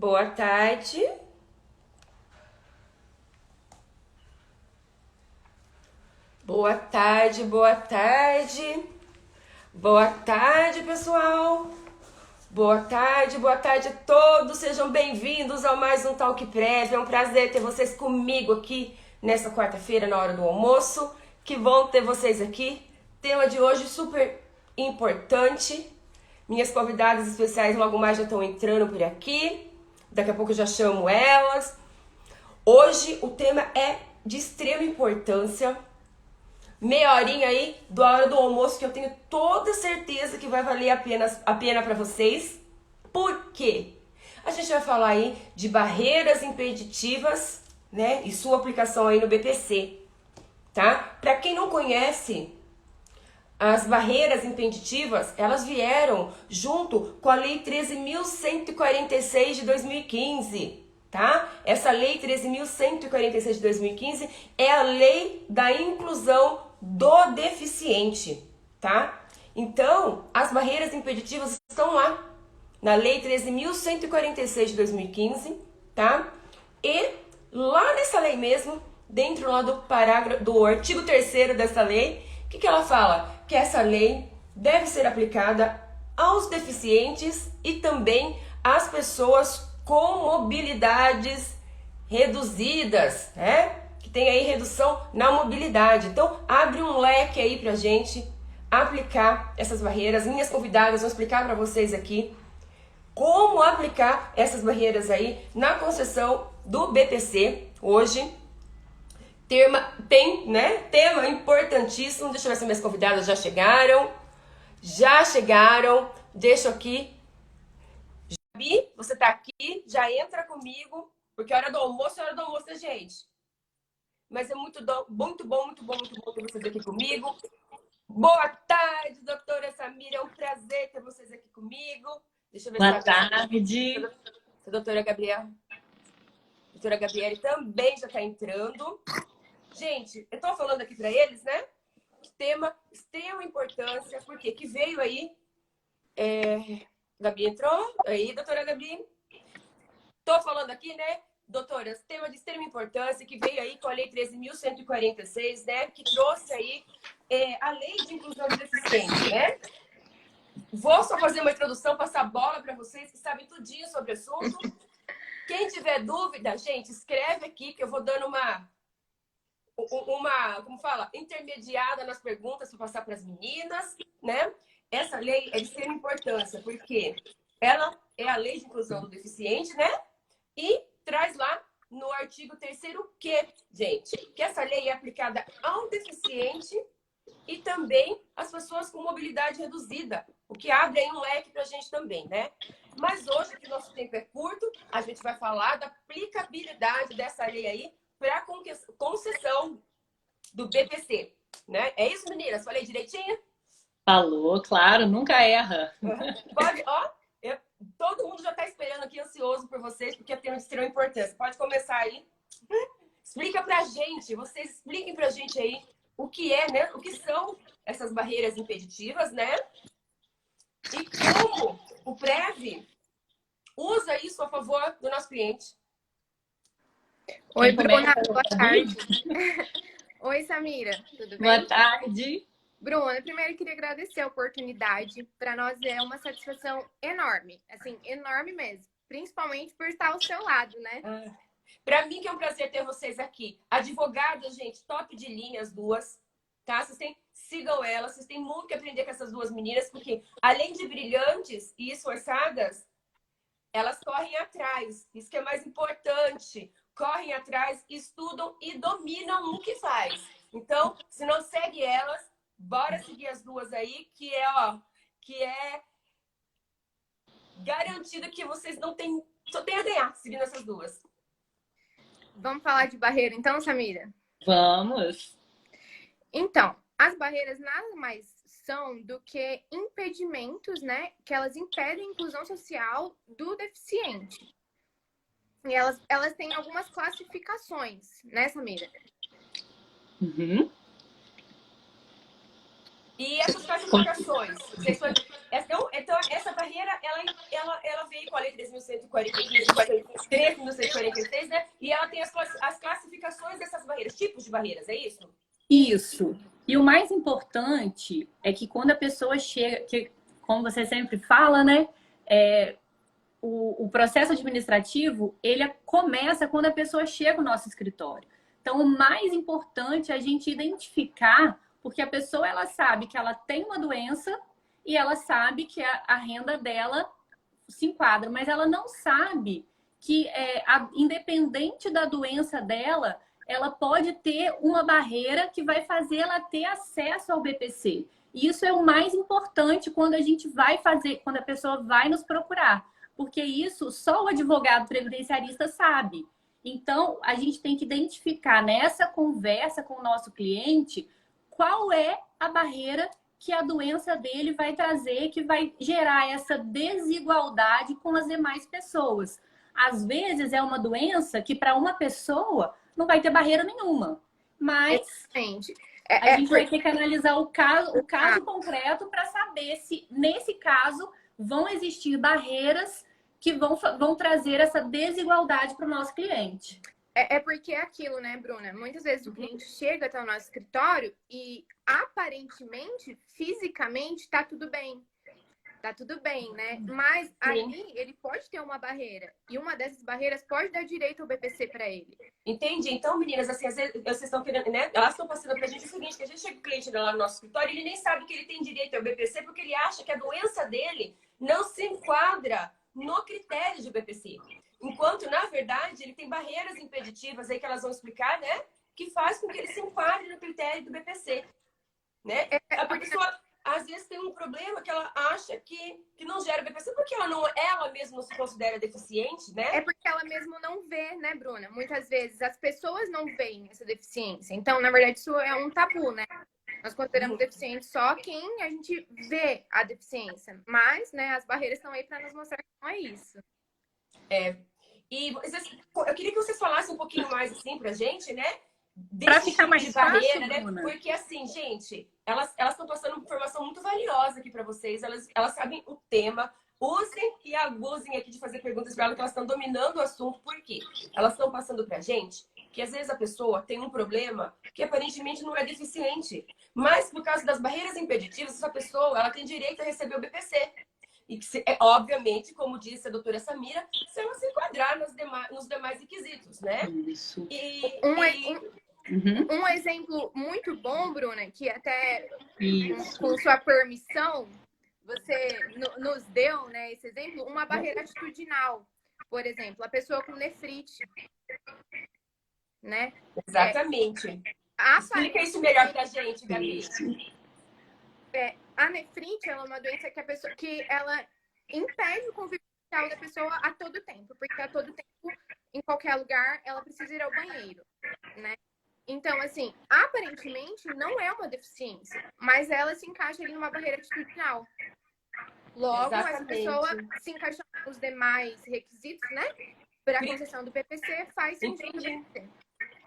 Boa tarde. Boa tarde, boa tarde. Boa tarde, pessoal. Boa tarde a todos. Sejam bem-vindos a mais um Talk Prévio. É um prazer ter vocês comigo aqui nessa quarta-feira, na hora do almoço. Que bom ter vocês aqui. Tema de hoje super importante. Minhas convidadas especiais logo mais já estão entrando por aqui. Daqui a pouco eu já chamo elas. Hoje o tema é de extrema importância. Meia horinha aí da hora do almoço que eu tenho toda certeza que vai valer a pena para vocês. Por quê? A gente vai falar aí de barreiras impeditivas, né? E sua aplicação aí no BPC, tá? Para quem não conhece, as barreiras impeditivas, elas vieram junto com a Lei 13.146 de 2015, tá? Essa Lei 13.146 de 2015 é a lei da inclusão do deficiente, tá? Então, as barreiras impeditivas estão lá, na Lei 13.146 de 2015, tá? E lá nessa lei mesmo, dentro lá do artigo 3º dessa lei, o que ela fala? Que essa lei deve ser aplicada aos deficientes e também às pessoas com mobilidades reduzidas, né? Que tem aí redução na mobilidade. Então, abre um leque aí pra gente aplicar essas barreiras. Minhas convidadas vão explicar para vocês aqui como aplicar essas barreiras aí na concessão do BPC hoje. Tema importantíssimo. Deixa eu ver se minhas convidadas já chegaram. Já chegaram. Deixa aqui. Gabi, você tá aqui, já entra comigo, porque é hora do almoço, né, gente? Mas é muito bom ter vocês aqui comigo. Boa tarde, doutora Samira. É um prazer ter vocês aqui comigo. Deixa eu ver Boa se a tarde. doutora Gabriela. A doutora Gabriele também já está entrando. Gente, eu estou falando aqui para eles, né? Tema extrema importância, porque que veio aí. Gabi entrou. Aí, doutora Gabi. Estou falando aqui, né? Doutoras, tema de extrema importância, que veio aí com a Lei 13.146, né? Que trouxe aí a Lei de Inclusão do Deficiente, né? Vou só fazer uma introdução, passar a bola para vocês que sabem tudinho sobre o assunto. Quem tiver dúvida, gente, escreve aqui que eu vou dando uma como fala, intermediada nas perguntas para passar para as meninas, né? Essa lei é de extrema importância, porque ela é a Lei de Inclusão do Deficiente, né? E traz lá no artigo 3º que, gente, que essa lei é aplicada ao deficiente e também às pessoas com mobilidade reduzida, o que abre aí um leque para a gente também, né? Mas hoje, que nosso tempo é curto, a gente vai falar da aplicabilidade dessa lei aí para a concessão do BPC, né? É isso, meninas? Falei direitinho? Falou, claro, nunca erra. Pode, ó, todo mundo já está esperando aqui, ansioso por vocês, porque é tema de extrema importância. Pode começar aí. Explica pra gente, vocês expliquem pra gente aí o que é, né? O que são essas barreiras impeditivas, né? E como o PREV usa isso a favor do nosso cliente. Oi, Quem Bruna, começa? boa tarde. Oi, Samira, tudo bem? Boa tarde. Bruna, primeiro eu queria agradecer a oportunidade. Para nós é uma satisfação enorme, assim, enorme mesmo. Principalmente por estar ao seu lado, né? Para mim que é um prazer ter vocês aqui. Advogadas, gente, top de linha as duas, tá? Sigam elas, vocês têm muito que aprender com essas duas meninas, porque além de brilhantes e esforçadas, elas correm atrás. Isso que é mais importante. Correm atrás, estudam e dominam o que faz. Então, se não segue elas, bora seguir as duas aí, que é garantido que vocês não têm, só tem a ganhar seguindo essas duas. Vamos falar de barreira então, Samira? Vamos. Então, as barreiras nada mais são do que impedimentos, né? Que elas impedem a inclusão social do deficiente. E elas têm algumas classificações, né, Samira? Uhum. E essas classificações, então essa barreira ela ela veio com a Lei 3.143, né? E ela tem as classificações dessas barreiras, tipos de barreiras, é isso? Isso. E o mais importante é que quando a pessoa chega, que, como você sempre fala, né? O processo administrativo, ele começa quando a pessoa chega ao nosso escritório. Então, o mais importante é a gente identificar, porque a pessoa, ela sabe que ela tem uma doença e ela sabe que a renda dela se enquadra, mas ela não sabe que, independente da doença dela, ela pode ter uma barreira que vai fazer ela ter acesso ao BPC. E isso é o mais importante quando a gente vai fazer, quando a pessoa vai nos procurar. Porque isso só o advogado previdenciarista sabe. Então, a gente tem que identificar nessa conversa com o nosso cliente qual é a barreira que a doença dele vai trazer, que vai gerar essa desigualdade com as demais pessoas. Às vezes, é uma doença que para uma pessoa não vai ter barreira nenhuma. Mas a gente vai ter que analisar o caso concreto para saber se, nesse caso, vão existir barreiras que vão trazer essa desigualdade para o nosso cliente. Porque é aquilo, né, Bruna? Muitas vezes o cliente chega até o nosso escritório e, aparentemente, fisicamente, tá tudo bem. Tá tudo bem, né? Mas ali ele pode ter uma barreira. E uma dessas barreiras pode dar direito ao BPC para ele. Entendi. Então, meninas, assim, às vezes vocês estão querendo, né? Elas estão passando pra gente o seguinte, que a gente chega o cliente lá no nosso escritório e ele nem sabe que ele tem direito ao BPC porque ele acha que a doença dele não se enquadra no critério de BPC. Enquanto, na verdade, ele tem barreiras impeditivas aí que elas vão explicar, né? Que faz com que ele se enquadre no critério do BPC. Né? A pessoa, às vezes, tem um problema que ela acha que não gera BPC porque ela mesma não se considera deficiente, né? É porque ela mesma não vê, né, Bruna? Muitas vezes as pessoas não veem essa deficiência. Então, na verdade, isso é um tabu, né? Nós consideramos deficiente só quem a gente vê a deficiência. Mas, né, as barreiras estão aí para nos mostrar que não é isso. E eu queria que vocês falassem um pouquinho mais, assim, pra gente, né? Para ficar mais de barreira, fácil, né? Bruna. Porque, assim, gente, elas estão passando informação muito valiosa aqui para vocês. Elas sabem o tema. Usem e abusem aqui de fazer perguntas para elas, que elas estão dominando o assunto. Por quê? Elas estão passando pra gente que, às vezes, a pessoa tem um problema que, aparentemente, não é deficiente. Mas, por causa das barreiras impeditivas, essa pessoa ela tem direito a receber o BPC. E que, obviamente, como disse a doutora Samira, se ela se enquadrar nos demais requisitos, né? Isso. Um exemplo muito bom, Bruna, que até Isso. com sua permissão, você nos deu, né, esse exemplo, uma barreira atitudinal. Por exemplo, a pessoa com nefrite, né? Exatamente. Explica isso melhor pra gente, Gabi. A nefrite ela é uma doença que ela impede o convívio social da pessoa a todo tempo, porque a todo tempo, em qualquer lugar, ela precisa ir ao banheiro, né? Então, assim, aparentemente não é uma deficiência, mas ela se encaixa ali numa barreira atitudinal. Logo, essa pessoa se encaixando nos demais requisitos, né? Para a concessão do PPC, faz sentido.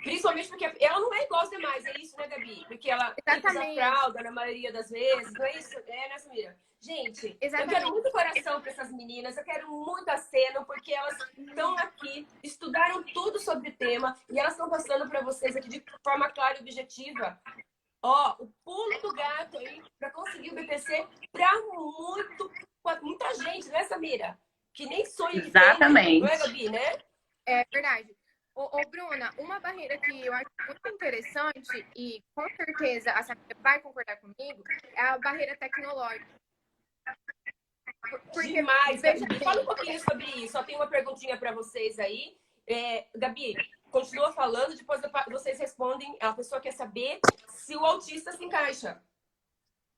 Principalmente porque ela não é igual aos demais, é isso, né, Gabi? Porque ela usa fralda na maioria das vezes, não é isso? É, né, Samira? Gente, eu quero muito coração para essas meninas, eu quero muito aceno, porque elas estão aqui, estudaram tudo sobre o tema e elas estão passando para vocês aqui de forma clara e objetiva. Ó, o pulo do gato aí para conseguir o BPC para muita gente, né, Samira? Que nem sonha que Exatamente. tem, não é, Gabi, né? É verdade. Ô, Bruna, uma barreira que eu acho muito interessante e com certeza a Samira vai concordar comigo é a barreira tecnológica. Porque, demais, Gabi. Fala um pouquinho sobre isso. Só tem uma perguntinha para vocês aí. Gabi, continua falando, depois vocês respondem. A pessoa quer saber se o autista se encaixa.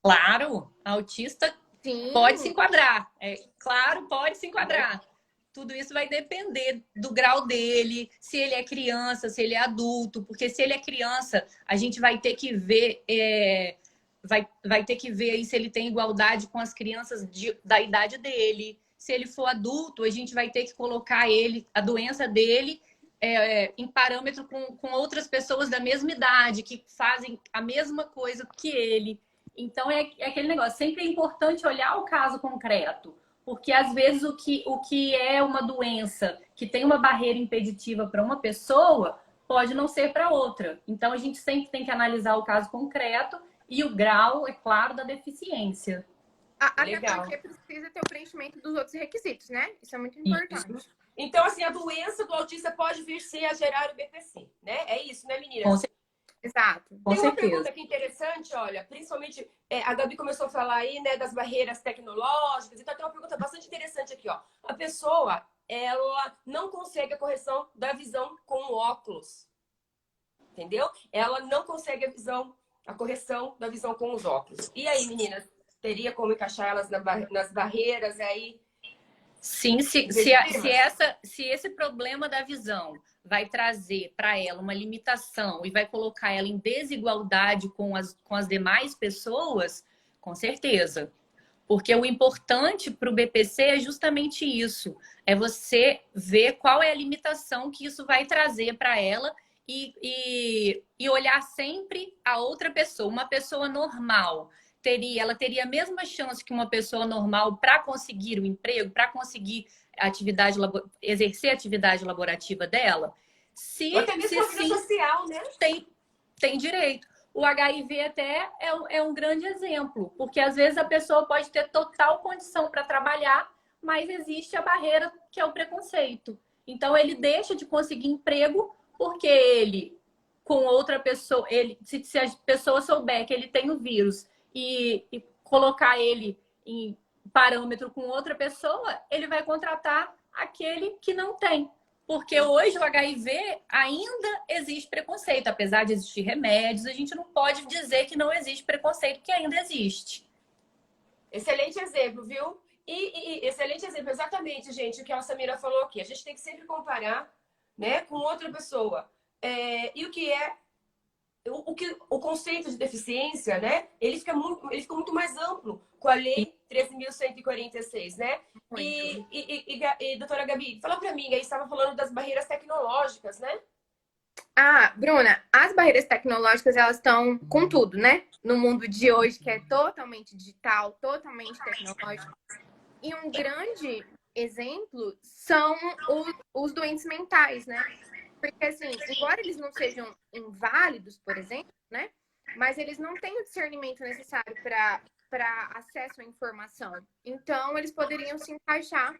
Claro, autista Sim. Pode se enquadrar. Claro, pode se enquadrar. Tudo isso vai depender do grau dele, se ele é criança, se ele é adulto, porque se ele é criança, a gente vai ter que ver, vai ter que ver aí se ele tem igualdade com as crianças da idade dele. Se ele for adulto, a gente vai ter que colocar a doença dele em parâmetro com outras pessoas da mesma idade, que fazem a mesma coisa que ele. Então, é aquele negócio. Sempre é importante olhar o caso concreto. Porque às vezes o que é uma doença que tem uma barreira impeditiva para uma pessoa pode não ser para outra. Então a gente sempre tem que analisar o caso concreto e o grau, é claro, da deficiência. Até Legal. porque precisa ter o preenchimento dos outros requisitos, né? Isso é muito Isso. importante. Então, assim, a doença do autista pode vir sim a gerar o BPC, né? É isso, né, meninas? Com certeza. Exato. Com Tem uma certeza. pergunta aqui interessante, olha, principalmente a Gabi começou a falar aí, né, das barreiras tecnológicas, então tem uma pergunta bastante interessante aqui, ó. A pessoa, ela não consegue a correção da visão com o óculos, entendeu? Ela não consegue a correção da visão com os óculos. E aí, meninas, teria como encaixar elas nas barreiras aí? Sim, se esse problema da visão vai trazer para ela uma limitação e vai colocar ela em desigualdade com as demais pessoas, com certeza. Porque o importante para o BPC é justamente isso. É você ver qual é a limitação que isso vai trazer para ela e olhar sempre a outra pessoa. Uma pessoa normal ela teria a mesma chance que uma pessoa normal para conseguir o emprego, para conseguir exercer a atividade laborativa dela? Ou até mesmo a vida social, né? Tem direito. O HIV até é um grande exemplo, porque às vezes a pessoa pode ter total condição para trabalhar, mas existe a barreira que é o preconceito. Então ele deixa de conseguir emprego porque ele, com outra pessoa, se a pessoa souber que ele tem o vírus e colocar ele em parâmetro com outra pessoa, ele vai contratar aquele que não tem. Porque hoje o HIV ainda existe preconceito. Apesar de existir remédios, a gente não pode dizer que não existe preconceito, que ainda existe. Excelente exemplo, viu? E excelente exemplo, exatamente, gente, o que a Samira falou aqui. A gente tem que sempre comparar, né, com outra pessoa. E o que é o conceito de deficiência, né? Ele fica muito mais amplo com a Lei 13.146, né? E doutora Gabi, fala para mim, aí estava falando das barreiras tecnológicas, né? Bruna, as barreiras tecnológicas, elas estão com tudo, né? No mundo de hoje, que é totalmente digital, totalmente tecnológico. E um grande exemplo são os doentes mentais, né? Porque, assim, embora eles não sejam inválidos, por exemplo, né? Mas eles não têm o discernimento necessário para acesso à informação. Então, eles poderiam se encaixar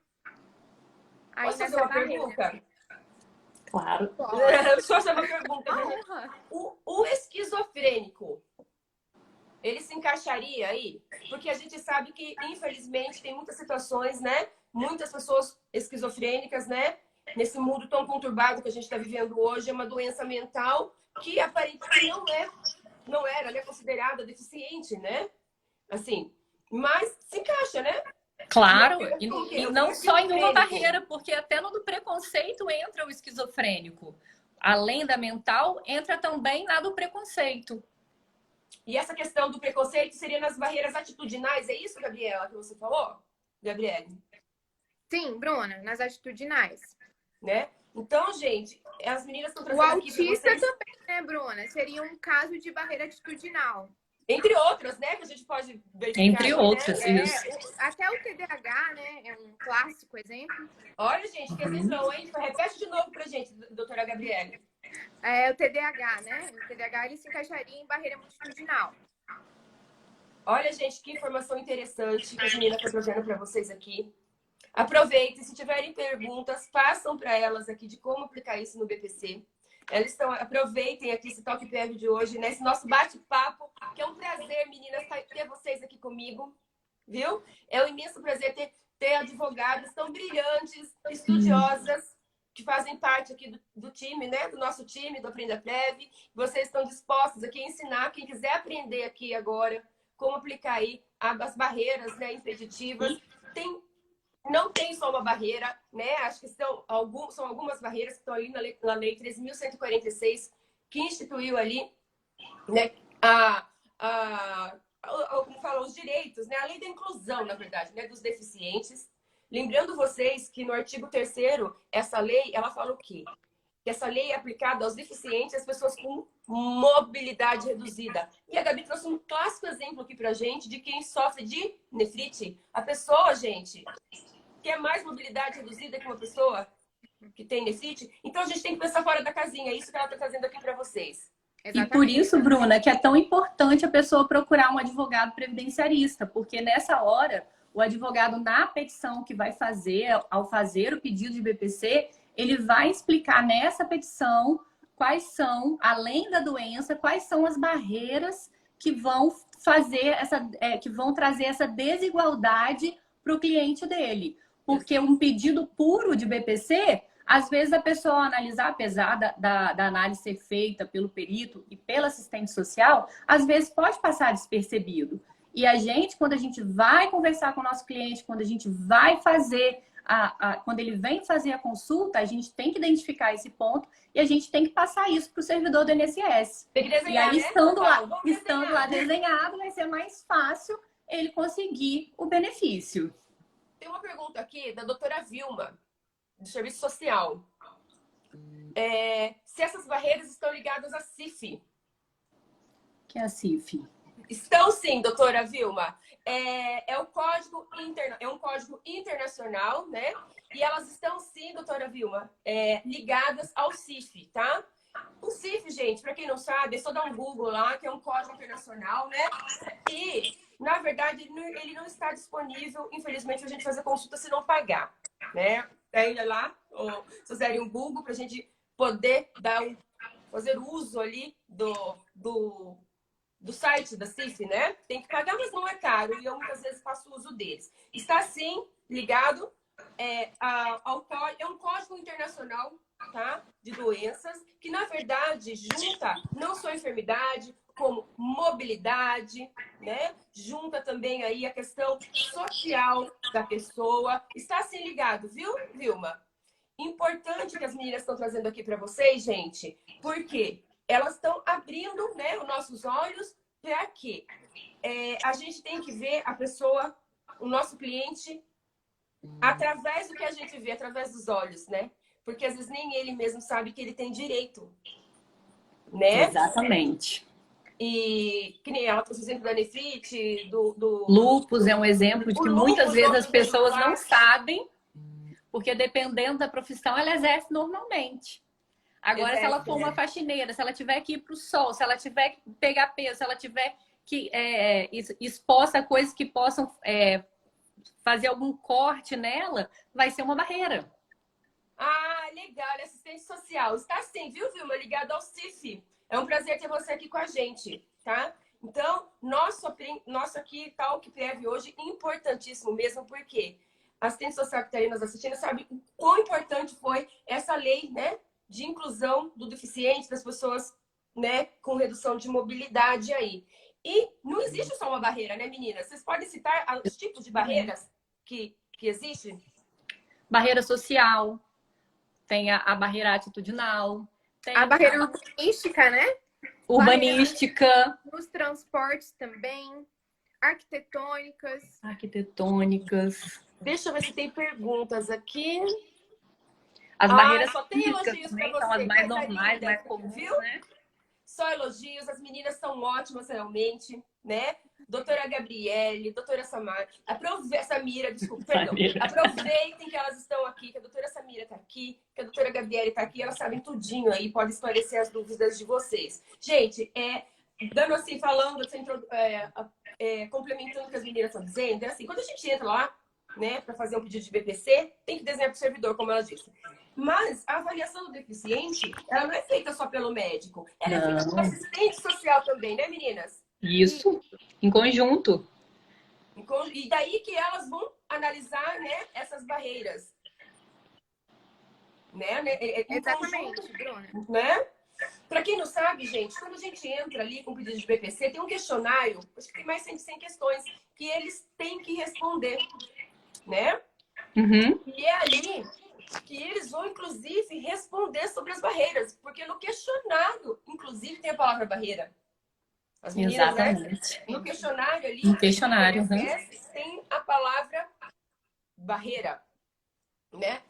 aí Posso fazer nessa uma barreira. pergunta? Claro. Só fazer uma pergunta. O esquizofrênico, ele se encaixaria aí? Porque a gente sabe que, infelizmente, tem muitas situações, né? Muitas pessoas esquizofrênicas, né? Nesse mundo tão conturbado que a gente está vivendo hoje, é uma doença mental que aparentemente não era, né, considerada deficiente, né? Assim, mas se encaixa, né? Claro, e não só em uma barreira, porque até no do preconceito entra o esquizofrênico. Além da mental, entra também na do preconceito. E essa questão do preconceito seria nas barreiras atitudinais, é isso, Gabriela, que você falou? Gabriele? Sim, Bruna, nas atitudinais. Né? Então, gente, as meninas estão trazendo O aqui para autista vocês... também, né, Bruna? Seria um caso de barreira atitudinal. Entre outras, né? Que a gente pode verificar. Entre outras, né? isso. Até o TDAH, né? É um clássico exemplo. Olha, gente, que exemplo, hein? Repete de novo pra gente, doutora Gabriele. O TDAH, né? O TDAH, ele se encaixaria em barreira atitudinal. Olha, gente, que informação interessante que as meninas estão trazendo para vocês aqui. Aproveitem, se tiverem perguntas, façam para elas aqui de como aplicar isso no BPC. Aproveitem aqui esse Talk PF de hoje, né? Esse nosso bate-papo, que é um prazer, meninas, ter vocês aqui comigo, viu? É um imenso prazer ter advogadas tão brilhantes, estudiosas, que fazem parte aqui do time, né? Do nosso time, do Aprenda Prev. Vocês estão dispostos aqui a ensinar, quem quiser aprender aqui agora, como aplicar aí as barreiras, né, impeditivas. Não tem só uma barreira, né? Acho que são algumas barreiras que estão ali na Lei 13.146, que instituiu ali, né, como falam, os direitos, né? A lei da inclusão, na verdade, né, dos deficientes. Lembrando vocês que no artigo 3º, essa lei, ela fala o quê? que essa lei é aplicada aos deficientes e às pessoas com mobilidade reduzida. E a Gabi trouxe um clássico exemplo aqui pra gente de quem sofre de nefrite. A pessoa, gente, quer mais mobilidade reduzida que uma pessoa que tem nefrite. Então a gente tem que pensar fora da casinha. É isso que ela está trazendo aqui para vocês. E por isso, Bruna, que é tão importante a pessoa procurar um advogado previdenciarista, porque nessa hora, o advogado na petição que vai fazer, ao fazer o pedido de BPC, ele vai explicar nessa petição quais são, além da doença, quais são as barreiras que vão fazer que vão trazer essa desigualdade para o cliente dele. Porque um pedido puro de BPC, às vezes a pessoa ao analisar, apesar da análise ser feita pelo perito e pelo assistente social, às vezes pode passar despercebido. E a gente, quando a gente vai conversar com o nosso cliente, quando a gente vai fazer, quando ele vem fazer a consulta, a gente tem que identificar esse ponto e a gente tem que passar isso para o servidor do INSS. Tem que desenhar, e aí, né? estando lá desenhado, vai ser mais fácil ele conseguir o benefício. Tem uma pergunta aqui da doutora Vilma, do Serviço Social. Se essas barreiras estão ligadas à CIF. Que é a CIF? Estão sim, doutora Vilma. É um código internacional, né? E elas estão sim, doutora Vilma, ligadas ao CIF, tá? O CIF, gente, para quem não sabe, é só dar um Google lá, que é um código internacional, né? E, na verdade, ele não está disponível, infelizmente, para a gente fazer consulta se não pagar, né? Ainda lá, ou se fizerem um Google, para a gente poder fazer uso ali do site da CIF, né? Tem que pagar, mas não é caro. E eu muitas vezes faço uso deles. Está, sim, ligado é um código internacional, tá? De doenças, que, na verdade, junta não só enfermidade, como mobilidade, né? Junta também aí a questão social da pessoa. Está, sim, ligado, viu, Vilma? Importante que as meninas estão trazendo aqui para vocês, gente, porque elas estão abrindo, né, os nossos olhos para quê? A gente tem que ver a pessoa, o nosso cliente, através do que a gente vê, através dos olhos, né? Porque às vezes nem ele mesmo sabe que ele tem direito, né? Exatamente. E que nem ela trouxe o exemplo da nefrite, do lúpus é um exemplo de que muitas vezes as pessoas não lupus. sabem, porque dependendo da profissão, ela exerce normalmente. Agora, se ela for uma faxineira, se ela tiver que ir para o sol, se ela tiver que pegar peso, se ela tiver que exposta a coisas que possam fazer algum corte nela, vai ser uma barreira. Ah, legal, assistente social. Está sim, viu, Vilma? Ligado ao CIF. É um prazer ter você aqui com a gente, tá? Então, nosso aqui, Talk Prev hoje, importantíssimo mesmo, porque a assistente social que está aí nos assistindo sabe o quão importante foi essa lei, né? De inclusão do deficiente, das pessoas, né, com redução de mobilidade aí. E não existe só uma barreira, né, meninas? Vocês podem citar os tipos de barreiras que existem? Barreira social, tem a barreira atitudinal, tem a barreira urbanística, né? Urbanística. Nos transportes também, arquitetônicas. Deixa eu ver se tem perguntas aqui. As barreiras só tem físicas elogios também pra são você, as mais coisa normais, linda, mais comuns, viu? né? Só elogios, as meninas são ótimas realmente, né? Doutora Gabriele, doutora Samira, desculpa, perdão. Aproveitem que elas estão aqui, que a doutora Samira está aqui, que a doutora Gabriele está aqui, elas sabem tudinho aí, pode esclarecer as dúvidas de vocês. Gente, dando assim, falando, assim, complementando o que as meninas estão dizendo, é assim, quando a gente entra lá, né, para fazer um pedido de BPC, tem que desenhar para o servidor, como ela disse. Mas a avaliação do deficiente, ela não é feita só pelo médico, ela é feita pelo assistente social também, né, meninas? Isso, em conjunto. E daí que elas vão analisar, né, essas barreiras. Né? Exatamente, Bruna. Né? Para quem não sabe, gente, quando a gente entra ali com o pedido de BPC, tem um questionário, acho que tem mais de 100 questões, que eles têm que responder, né? Uhum. E é ali que eles vão, inclusive, responder sobre as barreiras, porque no questionário, inclusive, tem a palavra barreira. As meninas, exatamente. Né? No questionário ali, no questionário, tem a palavra barreira, né?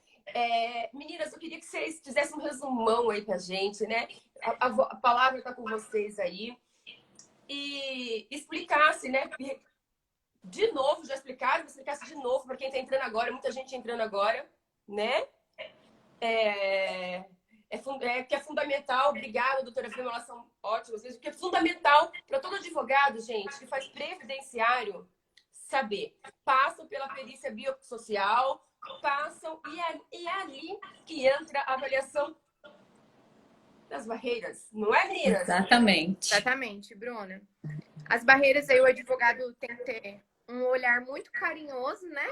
Meninas, eu queria que vocês fizessem um resumão aí pra gente, né? A palavra está com vocês aí. E explicasse, né? De novo, já explicaram, mas explicasse de novo para quem está entrando agora, muita gente entrando agora, né? Que é fundamental, obrigada, doutora Vilma, elas são ótimas, o que é fundamental para todo advogado, gente, que faz previdenciário, saber. Passam pela perícia biopsicossocial, passam, e é ali que entra a avaliação das barreiras, não é, meninas? Exatamente. Exatamente, Bruna. As barreiras aí, o advogado tem que ter um olhar muito carinhoso, né?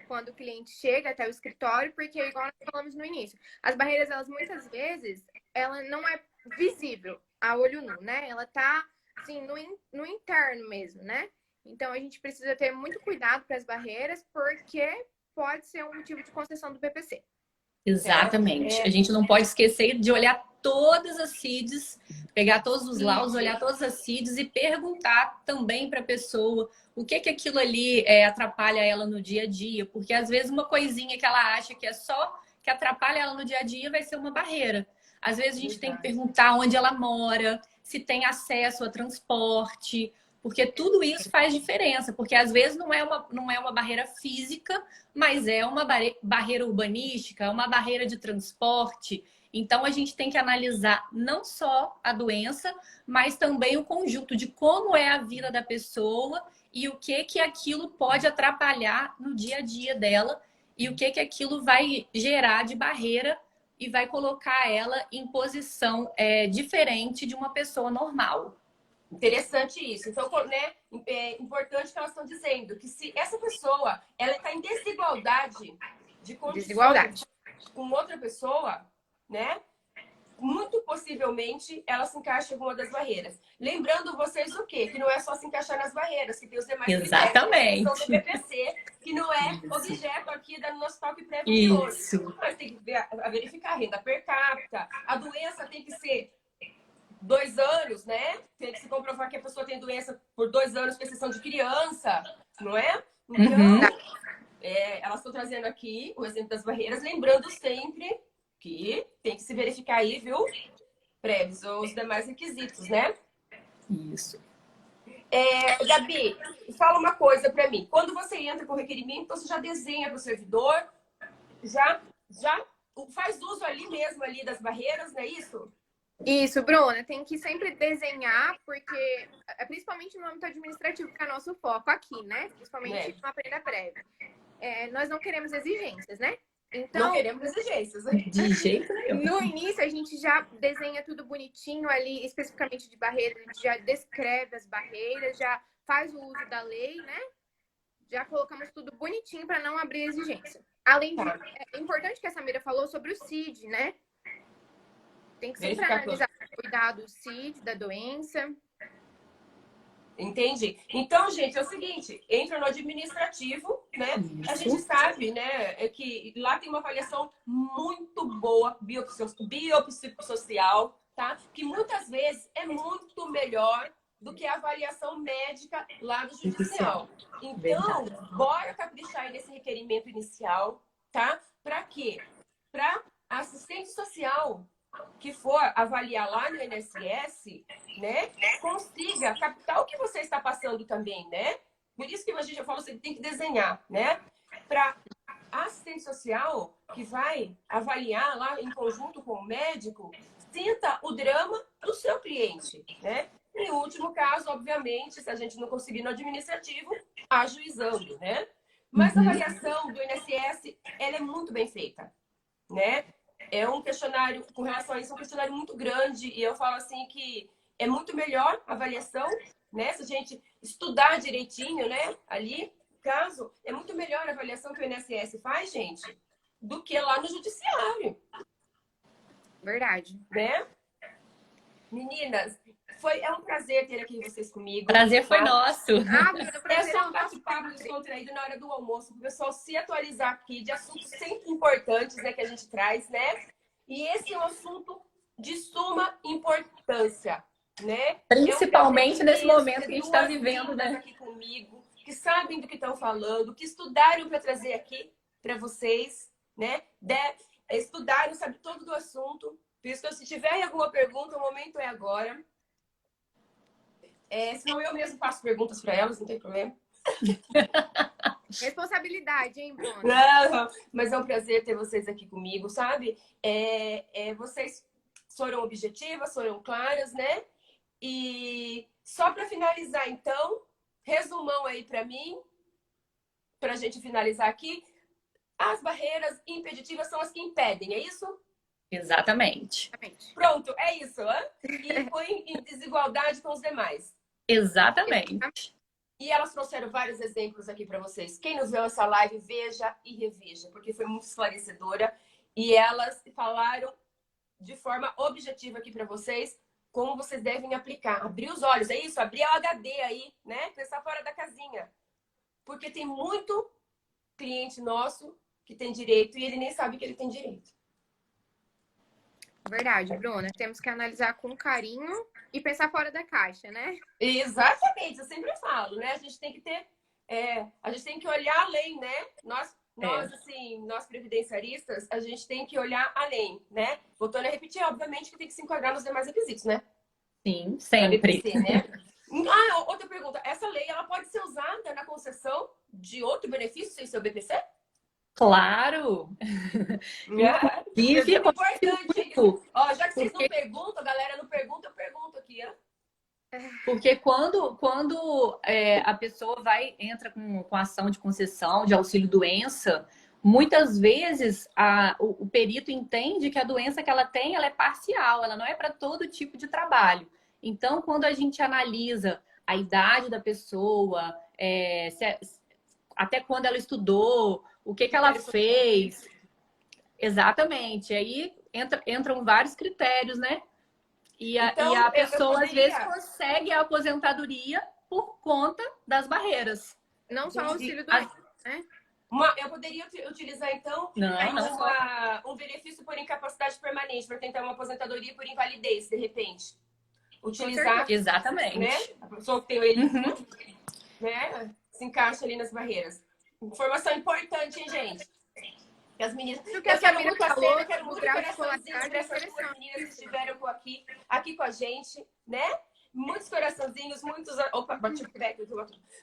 Quando o cliente chega até o escritório, porque, igual nós falamos no início, as barreiras, elas muitas vezes, ela não é visível a olho nu, né? Ela tá, assim, no interno mesmo, né? Então, a gente precisa ter muito cuidado com as barreiras, porque pode ser um motivo de concessão do PPC. Exatamente. A gente não pode esquecer de olhar todas as CIDs, pegar todos os laudos, olhar todas as CIDs e perguntar também para a pessoa o que aquilo ali atrapalha ela no dia a dia. Porque às vezes uma coisinha que ela acha que é só que atrapalha ela no dia a dia vai ser uma barreira. Às vezes a gente tem que perguntar onde ela mora, se tem acesso a transporte, porque tudo isso faz diferença, porque às vezes não é uma barreira física, mas é uma barreira urbanística, uma barreira de transporte. Então, a gente tem que analisar não só a doença, mas também o conjunto de como é a vida da pessoa e o que aquilo pode atrapalhar no dia a dia dela e o que aquilo vai gerar de barreira e vai colocar ela em posição diferente de uma pessoa normal. Interessante isso. Então, né, é importante que elas estão dizendo que se essa pessoa ela está em desigualdade de condições com outra pessoa, né, muito possivelmente ela se encaixa em alguma das barreiras. Lembrando vocês o quê? Que não é só se encaixar nas barreiras, que tem os demais Exatamente. critérios do PPC, que não é objeto aqui do nosso toque prévio de hoje. Isso. Mas tem que verificar a renda per capita, a doença tem que ser 2 anos, né? Tem que se comprovar que a pessoa tem doença por 2 anos, com exceção de criança, não é? Então, elas estão trazendo aqui o exemplo das barreiras, lembrando sempre que tem que se verificar aí, viu? Prévios os demais requisitos, né? Isso. Gabi, fala uma coisa para mim. Quando você entra com o requerimento, você já desenha para o servidor, já faz uso ali mesmo ali das barreiras, não é isso? Isso, Bruna, tem que sempre desenhar, porque, principalmente no âmbito administrativo, que é nosso foco aqui, né? Principalmente na aprenda prévia. Nós não queremos exigências, né? Então, não queremos exigências, né? De jeito nenhum. No início, a gente já desenha tudo bonitinho ali, especificamente de barreiras, a gente já descreve as barreiras, já faz o uso da lei, né? Já colocamos tudo bonitinho para não abrir exigência. Além disso, é importante que a Samira falou sobre o CID, né? Tem que sempre analisar o cuidado do CID, da doença. Entendi. Então, gente, é o seguinte, entra no administrativo, né? Isso. A gente sabe, né, que lá tem uma avaliação muito boa, biopsicossocial, tá? Que muitas vezes é muito melhor do que a avaliação médica lá do judicial. Então, bora caprichar aí nesse requerimento inicial, tá? Para quê? Para assistente social que for avaliar lá no INSS, né, consiga captar o que você está passando também, né? Por isso que a gente já falou, você tem que desenhar, né? Para assistente social que vai avaliar lá em conjunto com o médico, sinta o drama do seu cliente, né? Em último caso, obviamente, se a gente não conseguir no administrativo, ajuizando, né? Mas a avaliação do INSS, ela é muito bem feita, né? É um questionário, com relação a isso, é um questionário muito grande. E eu falo assim que é muito melhor a avaliação, né? Se a gente estudar direitinho, né? Ali, caso, é muito melhor a avaliação que o INSS faz, gente, do que lá no judiciário. Verdade. Né? Meninas, é um prazer ter aqui vocês comigo. Prazer foi nosso. É só um bate-papo descontraído na hora do almoço, para o pessoal se atualizar aqui de assuntos sempre importantes, né, que a gente traz, né? E esse é um assunto de suma importância, né? Principalmente nesse momento que a gente está vivendo, né? Aqui comigo, que sabem do que estão falando, que estudaram para trazer aqui para vocês, né? estudaram, sabem todo do assunto. Por isso que se tiverem alguma pergunta, o momento é agora. Senão eu mesmo faço perguntas para elas, não tem problema. Responsabilidade, hein, Bruna? Não, mas é um prazer ter vocês aqui comigo, sabe? Vocês foram objetivas, foram claras, né? E só para finalizar, então, resumão aí para mim, para a gente finalizar aqui. As barreiras impeditivas são as que impedem, é isso? Exatamente. Pronto, é isso. E põe em desigualdade com os demais. Exatamente. E elas trouxeram vários exemplos aqui para vocês. Quem nos viu essa live, veja e reveja, porque foi muito esclarecedora. E elas falaram de forma objetiva aqui para vocês como vocês devem aplicar. Abrir os olhos, é isso? Abrir o HD aí, né? Pensar fora da casinha. Porque tem muito cliente nosso que tem direito e ele nem sabe que ele tem direito. Verdade, Bruna. Temos que analisar com carinho e pensar fora da caixa, né? Exatamente, eu sempre falo, né? A gente tem que ter, a gente tem que olhar além, né? Nós assim, nós previdenciaristas, a gente tem que olhar além, né? Voltando a repetir, obviamente que tem que se enquadrar nos demais requisitos, né? Sim, sempre. BPC, né? Outra pergunta. Essa lei, ela pode ser usada na concessão de outro benefício sem ser o BPC? Claro! Inclusive, é importante. Ó, já que vocês não perguntam, a galera não pergunta, eu pergunto aqui, ó. Porque quando a pessoa entra com ação de concessão de auxílio-doença, muitas vezes o perito entende que a doença que ela tem, ela é parcial, ela não é para todo tipo de trabalho. Então, quando a gente analisa a idade da pessoa, até quando ela estudou, o que ela fez, exatamente, aí entram vários critérios, né? E a pessoa, às vezes, consegue a aposentadoria por conta das barreiras. Não só o auxílio doença, né? Eu poderia utilizar, então, um benefício por incapacidade permanente para tentar uma aposentadoria por invalidez, de repente. Utilizar. Exatamente. Né? A pessoa que tem ele, né? Se encaixa ali nas barreiras. Informação importante, hein, gente? As meninas. Eu quero muito a cena, quero muito coraçãozinhos para essas duas meninas que estiveram aqui com a gente, né? Muitos coraçãozinhos, muitos. Opa, bati o pé,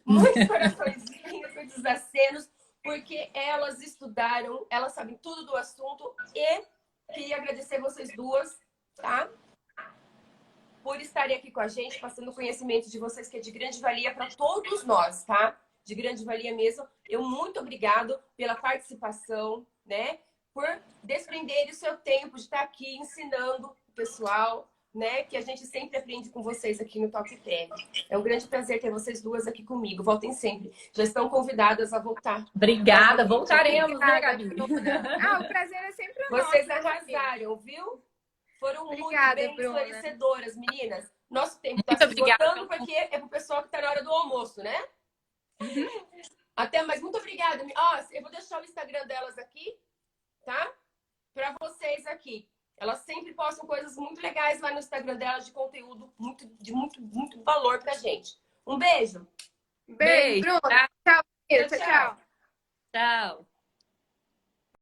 muitos coraçõezinhos, muitos acenos, porque elas estudaram, elas sabem tudo do assunto e queria agradecer vocês duas, tá? Por estarem aqui com a gente, passando conhecimento de vocês que é de grande valia para todos nós, tá? De grande valia mesmo. Eu muito obrigado pela participação, né? Por desprender o seu tempo de estar aqui ensinando o pessoal, né? Que a gente sempre aprende com vocês aqui no Top Term. É um grande prazer ter vocês duas aqui comigo. Voltem sempre. Já estão convidadas a voltar. Obrigada, voltaremos, né, Gabi? O prazer é sempre nosso. Vocês arrasaram, viu? Foram muito bem esclarecedoras, meninas. Nosso tempo está se esgotando porque é pro pessoal que está na hora do almoço, né? Até mais. Muito obrigada. Eu vou deixar o Instagram delas aqui, tá? Para vocês aqui. Elas sempre postam coisas muito legais lá no Instagram delas de conteúdo de muito valor pra gente. Um beijo. Beijo. Tchau. Tchau.